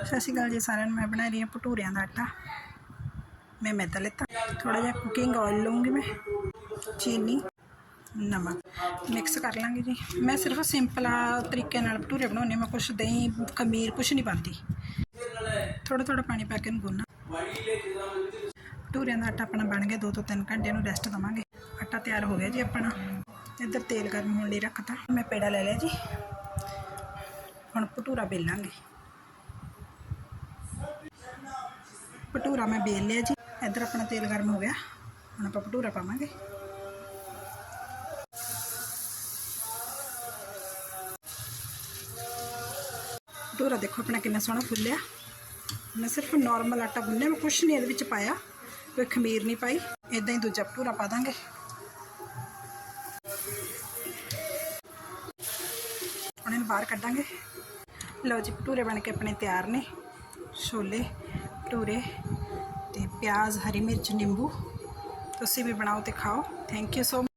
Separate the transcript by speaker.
Speaker 1: सत श्री अकाल जी सारिਆਂ ਨੂੰ। मैं बना रही हूँ भटूरियां का आटा। मैं मैदा लेता, थोड़ा जहा कुकिंग ऑयल लूँगी, मैं चीनी नमक मिक्स कर लाँगी जी। मैं सिर्फ सिंपल तरीके नाल भटूरे बनाने, मैं कुछ दही खमीर कुछ नहीं पाती। थोड़ा थोड़ा पानी पा के गुनना। भटूरियां का आटा अपना बन गया, 2 ਤੋਂ 3 घंटे रेस्ट देवांगे। आटा तैयार हो गया जी अपना। इधर तेल गर्म होने लिए रखता, मैं पेड़ा ले लिया जी। हुण भटूरा बेलांगे। भटूरा मैं बेल लिया जी। इधर अपना तेल गर्म हो गया, हुण आपां भटूरा पावांगे। भटूरा देखो अपना कितना सोहना फुलिया। मैं सिर्फ नॉर्मल आटा गुन्निया, मैं कुछ नहीं ये पाया, कोई खमीर नहीं पाई। इदां ही दूजा भटूरा पा देंगे। हुण इहनूं बाहर कड्डांगे। लो जी भटूरे बन के अपने तैयार ने। छोले भटूरे ते प्याज हरी मिर्च नींबू। तुसीं भी बनाओ तो खाओ। Thank you so much.